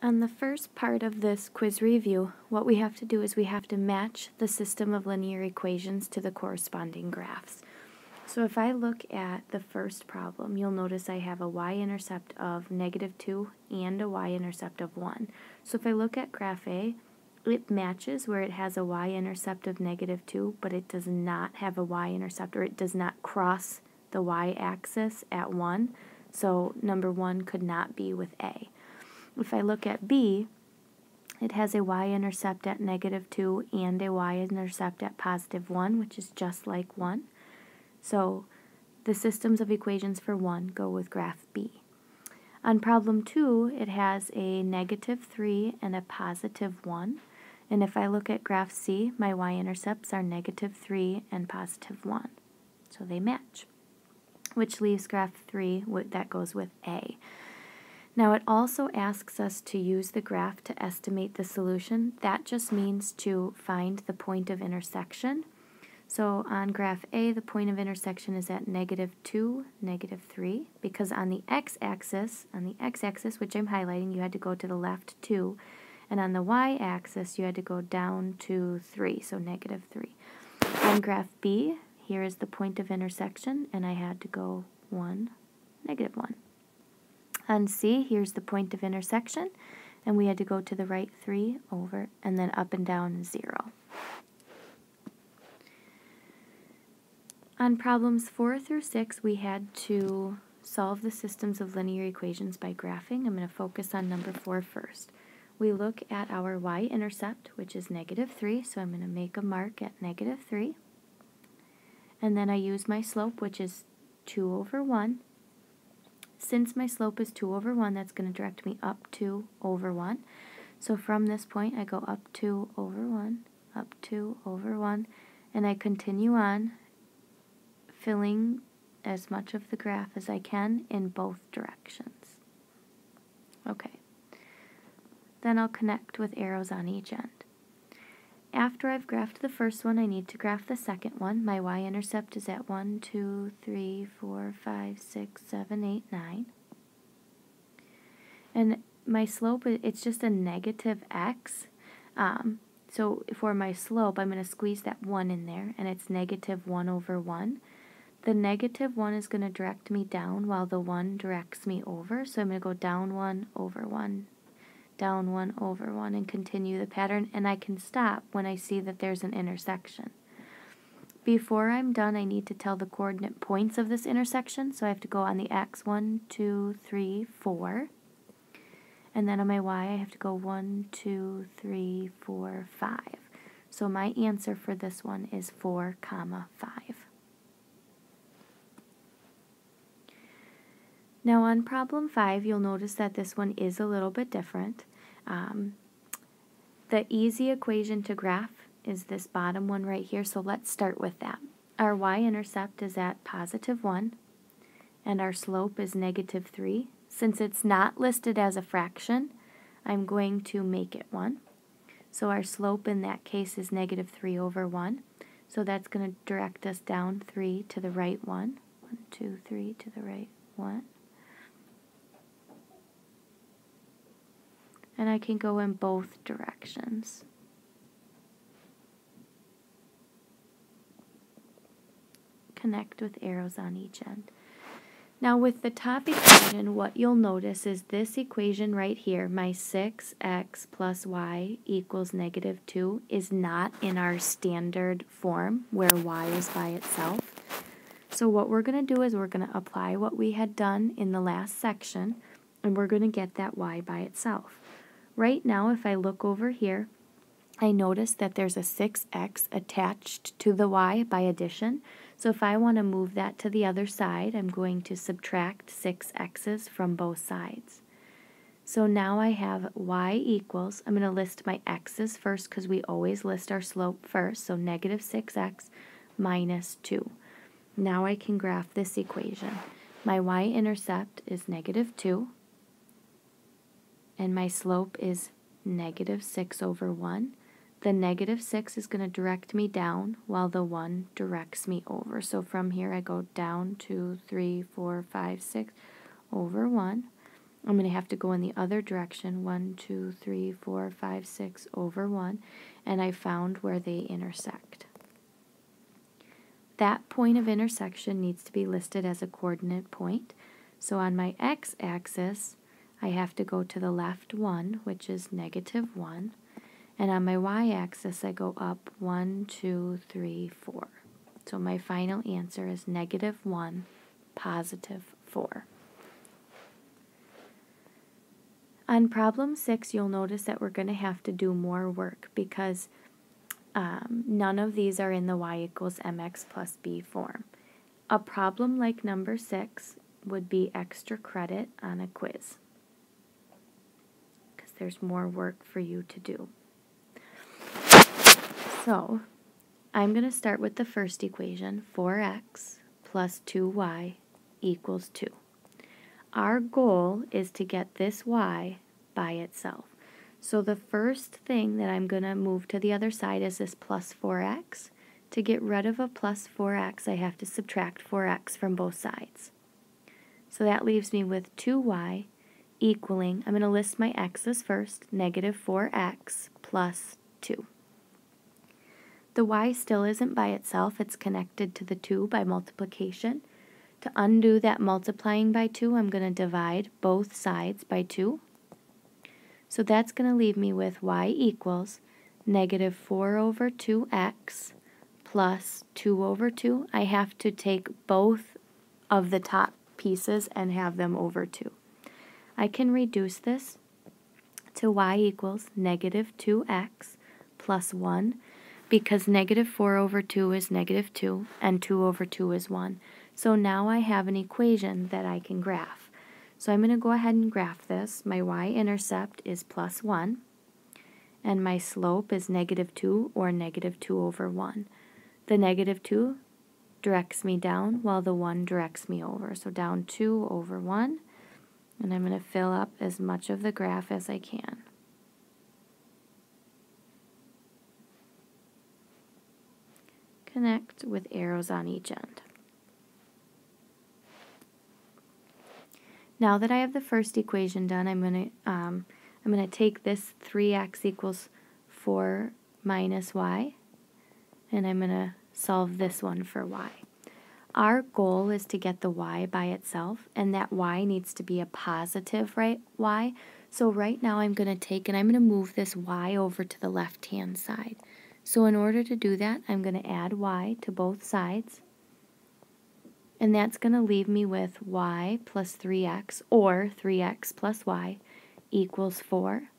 On the first part of this quiz review, what we have to do is we have to match the system of linear equations to the corresponding graphs. So if I look at the first problem, you'll notice I have a y-intercept of -2 and a y-intercept of 1. So if I look at graph A, it matches where it has a y-intercept of -2, but it does not have a y-intercept, or it does not cross the y-axis at 1. So number 1 could not be with A. If I look at B, it has a y-intercept at -2 and a y-intercept at +1, which is just like 1. So the systems of equations for 1 go with graph B. On problem 2, it has a -3 and a +1. And if I look at graph C, my y-intercepts are -3 and +1. So they match, which leaves graph 3 that goes with A. Now it also asks us to use the graph to estimate the solution. That just means to find the point of intersection. So on graph A, the point of intersection is at -2, -3, because on the x-axis, which I'm highlighting, you had to go to the left 2, and on the y-axis, you had to go down to 3, so -3. On graph B, here is the point of intersection, and I had to go 1, -1. On C, here's the point of intersection, and we had to go to the right 3, over, and then up and down 0. On problems 4 through 6, we had to solve the systems of linear equations by graphing. I'm going to focus on number 4 first. We look at our y-intercept, which is -3, so I'm going to make a mark at -3. And then I use my slope, which is 2 over 1. Since my slope is 2 over 1, that's going to direct me up 2 over 1. So from this point, I go up 2 over 1, up 2 over 1, and I continue on, filling as much of the graph as I can in both directions. Okay. Then I'll connect with arrows on each end. After I've graphed the first one, I need to graph the second one. My y-intercept is at 1, 2, 3, 4, 5, 6, 7, 8, 9. And my slope, it's just a -x. So for my slope, I'm going to squeeze that 1 in there, and it's -1 over 1. The -1 is going to direct me down while the 1 directs me over. So I'm going to go down 1, over 1, down 1, over 1, and continue the pattern, and I can stop when I see that there's an intersection. Before I'm done, I need to tell the coordinate points of this intersection, so I have to go on the x, 1, 2, 3, 4, and then on my y, I have to go 1, 2, 3, 4, 5. So my answer for this one is 4, 5. Now on problem 5, you'll notice that this one is a little bit different. The easy equation to graph is this bottom one right here, so let's start with that. Our y-intercept is at +1, and our slope is -3. Since it's not listed as a fraction, I'm going to make it 1. So our slope in that case is -3 over 1. So that's going to direct us down 3 to the right 1. 1, 2, 3 to the right 1. And I can go in both directions. Connect with arrows on each end. Now with the top equation, what you'll notice is this equation right here, my 6x plus y equals -2, is not in our standard form where y is by itself. So what we're going to do is we're going to apply what we had done in the last section, and we're going to get that y by itself. Right now, if I look over here, I notice that there's a 6x attached to the y by addition. So if I want to move that to the other side, I'm going to subtract 6x's from both sides. So now I have y equals, I'm going to list my x's first because we always list our slope first, so -6x minus 2. Now I can graph this equation. My y-intercept is -2. And my slope is -6 over 1. The -6 is going to direct me down while the 1 directs me over. So from here I go down 2, 3, 4, 5, 6 over 1. I'm going to have to go in the other direction, 1, 2, 3, 4, 5, 6 over 1, and I found where they intersect. That point of intersection needs to be listed as a coordinate point. So on my x-axis, I have to go to the left 1, which is negative 1. And on my y-axis, I go up 1, 2, 3, 4. So my final answer is negative 1, positive 4. On problem 6, you'll notice that we're going to have to do more work because none of these are in the y equals mx plus b form. A problem like number 6 would be extra credit on a quiz because there's more work for you to do. So I'm going to start with the first equation, 4x plus 2y equals 2. Our goal is to get this y by itself. So the first thing that I'm going to move to the other side is this plus 4x. To get rid of a plus 4x, I have to subtract 4x from both sides. So that leaves me with 2y equaling, I'm going to list my x's first, negative 4x plus 2. The y still isn't by itself, it's connected to the 2 by multiplication. To undo that multiplying by 2, I'm going to divide both sides by 2. So that's going to leave me with y equals negative 4 over 2x plus 2 over 2. I have to take both of the top pieces and have them over 2. I can reduce this to y equals negative 2x plus 1 because negative 4 over 2 is negative 2 and 2 over 2 is 1. So now I have an equation that I can graph. So I'm going to go ahead and graph this. My y-intercept is plus 1, and my slope is negative 2 or negative 2 over 1. The negative 2 directs me down while the 1 directs me over. So down 2 over 1, and I'm going to fill up as much of the graph as I can. Connect with arrows on each end. Now that I have the first equation done, I'm going to take this 3x equals 4 minus y, and I'm going to solve this one for y. Our goal is to get the y by itself, and that y needs to be a positive y. So right now I'm going to take and I'm going to move this y over to the left-hand side. So in order to do that, I'm going to add y to both sides. And that's going to leave me with y plus 3x, or 3x plus y, equals 4.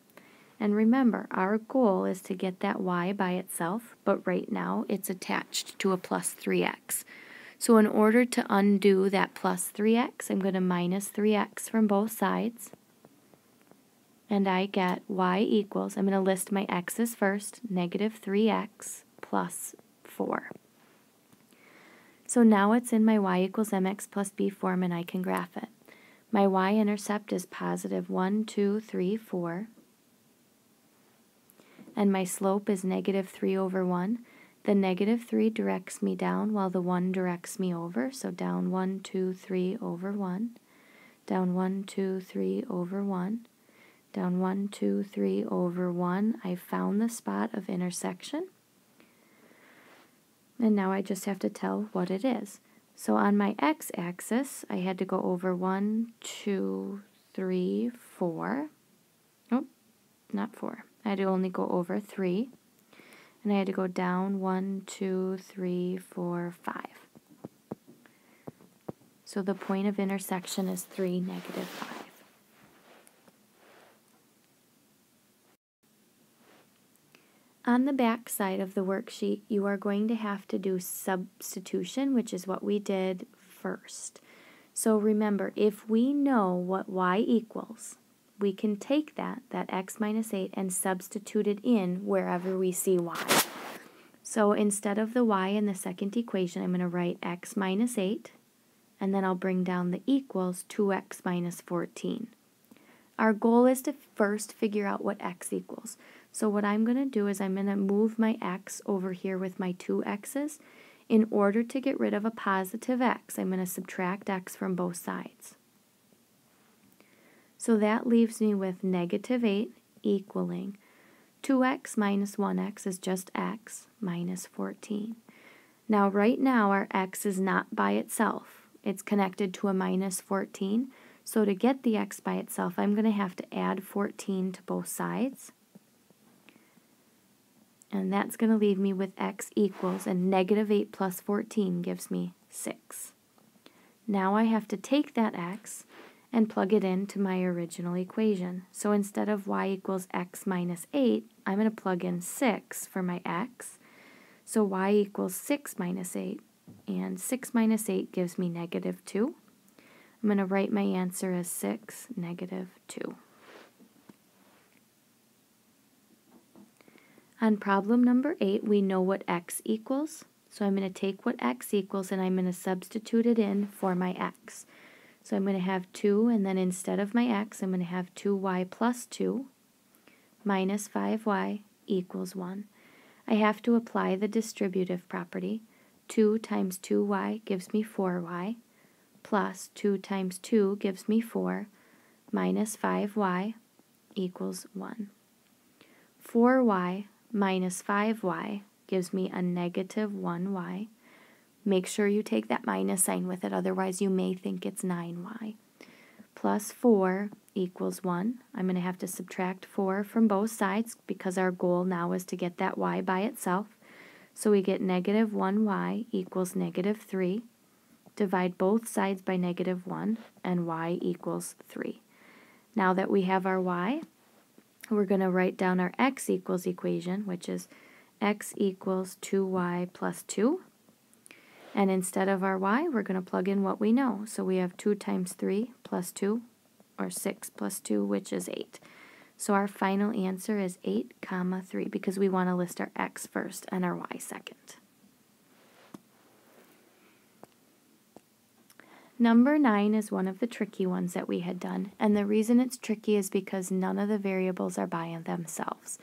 And remember, our goal is to get that y by itself, but right now it's attached to a plus 3x. So in order to undo that plus 3x, I'm going to minus 3x from both sides. And I get y equals, I'm going to list my x's first, negative 3x plus 4. So now it's in my y equals mx plus b form, and I can graph it. My y-intercept is positive 1, 2, 3, 4. And my slope is negative 3 over 1. The negative 3 directs me down while the 1 directs me over. So down 1, 2, 3 over 1. Down 1, 2, 3 over 1. Down 1, 2, 3 over 1. I found the spot of intersection. And now I just have to tell what it is. So on my x-axis, I had to go over 1, 2, 3, 4. Oh, not 4. I had to only go over 3. And I had to go down 1, 2, 3, 4, 5. So the point of intersection is 3, negative 5. On the back side of the worksheet, you are going to have to do substitution, which is what we did first. So remember, if we know what y equals, we can take that x minus 8, and substitute it in wherever we see y. So instead of the y in the second equation, I'm going to write x minus 8, and then I'll bring down the equals 2x minus 14. Our goal is to first figure out what x equals. So what I'm going to do is I'm going to move my x over here with my 2 x's. In order to get rid of a positive x, I'm going to subtract x from both sides. So that leaves me with negative 8 equaling 2x minus 1x is just x minus 14. Now right now our x is not by itself. It's connected to a minus 14. So to get the x by itself, I'm going to have to add 14 to both sides. And that's going to leave me with x equals, and negative 8 plus 14 gives me 6. Now I have to take that x and plug it into my original equation. So instead of y equals x minus 8, I'm going to plug in 6 for my x. So y equals 6 minus 8, and 6 minus 8 gives me negative 2. I'm going to write my answer as 6, negative 2. On problem number 8, we know what x equals. So I'm going to take what x equals and I'm going to substitute it in for my x. So I'm going to have 2, and then instead of my x, I'm going to have 2y plus 2 minus 5y equals 1. I have to apply the distributive property. 2 times 2y gives me 4y, plus 2 times 2 gives me 4, minus 5y equals 1. 4y minus 5y gives me a negative 1y. Make sure you take that minus sign with it, otherwise you may think it's 9y. Plus 4 equals 1. I'm going to have to subtract 4 from both sides because our goal now is to get that y by itself. So we get negative 1y equals negative 3. Divide both sides by negative 1, and y equals 3. Now that we have our y, we're going to write down our x equals equation, which is x equals 2y plus 2. And instead of our y, we're going to plug in what we know. So we have 2 times 3 plus 2, or 6 plus 2, which is 8. So our final answer is 8, 3, because we want to list our x first and our y second. Number 9 is one of the tricky ones that we had done, and the reason it's tricky is because none of the variables are by themselves.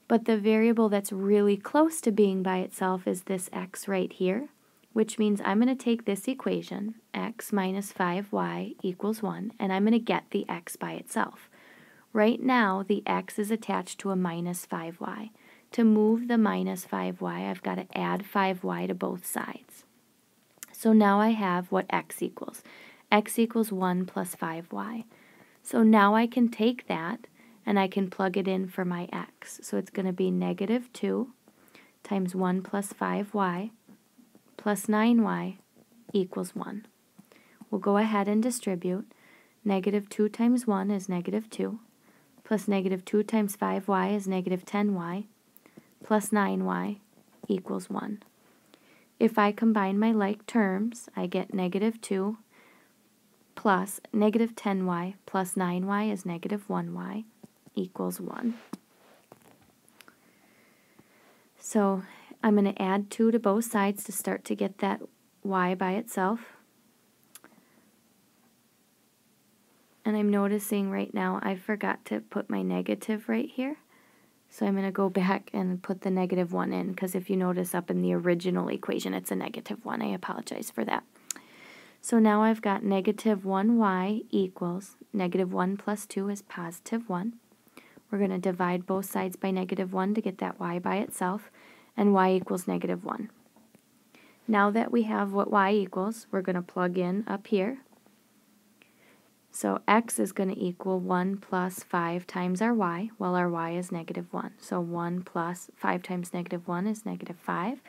But the variable that's really close to being by itself is this x right here, which means I'm going to take this equation, x minus 5y equals 1, and I'm going to get the x by itself. Right now, the x is attached to a minus 5y. To move the minus 5y, I've got to add 5y to both sides. So now I have what x equals. X equals 1 plus 5y. So now I can take that and I can plug it in for my x. So it's going to be negative 2 times 1 plus 5y plus 9y equals 1. We'll go ahead and distribute. Negative 2 times 1 is negative 2, plus negative 2 times 5y is negative 10y, plus 9y equals 1. If I combine my like terms, I get negative 2 plus negative 10y plus 9y is negative 1y equals 1. So I'm going to add 2 to both sides to start to get that y by itself. And I'm noticing right now I forgot to put my negative right here. So I'm going to go back and put the negative 1 in, because if you notice up in the original equation it's a negative 1. I apologize for that. So now I've got negative 1y equals negative 1 plus 2 is positive 1. We're going to divide both sides by negative 1 to get that y by itself, and y equals negative 1. Now that we have what y equals, we're going to plug in up here. So x is going to equal 1 plus 5 times our y, while our y is negative 1. So 1 plus 5 times negative 1 is negative 5,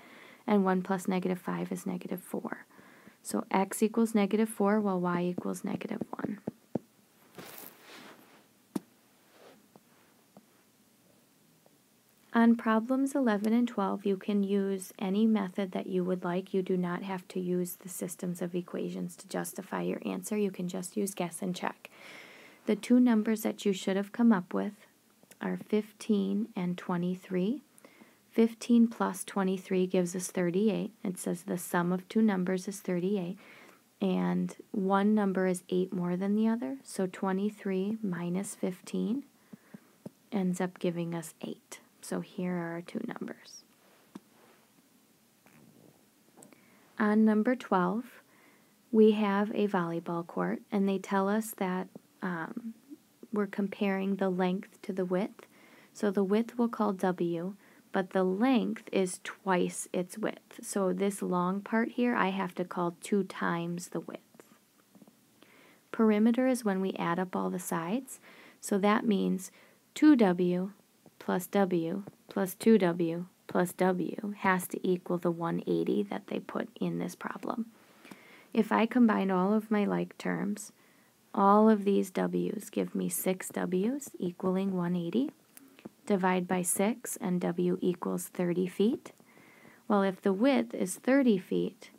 and 1 plus negative 5 is negative 4. So x equals negative 4, while y equals negative 1. On problems 11 and 12, you can use any method that you would like. You do not have to use the systems of equations to justify your answer. You can just use guess and check. The two numbers that you should have come up with are 15 and 23. 15 plus 23 gives us 38. It says the sum of two numbers is 38. And one number is 8 more than the other. So 23 minus 15 ends up giving us 8. So here are our two numbers. On number 12, we have a volleyball court, and they tell us that we're comparing the length to the width. So the width we'll call W, but the length is twice its width. So this long part here I have to call 2 times the width. Perimeter is when we add up all the sides. So that means 2W plus W plus 2W plus W has to equal the 180 that they put in this problem. If I combine all of my like terms, all of these W's give me 6 W's equaling 180. Divide by 6 and W equals 30 feet. Well, if the width is 30 feet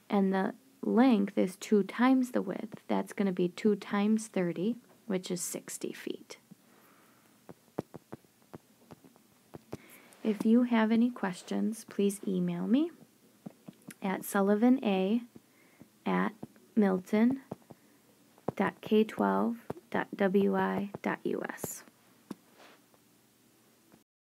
and the length is 2 times the width, that's going to be 2 times 30, which is 60 feet. If you have any questions, please email me at sullivana@milton.k12.wi.us.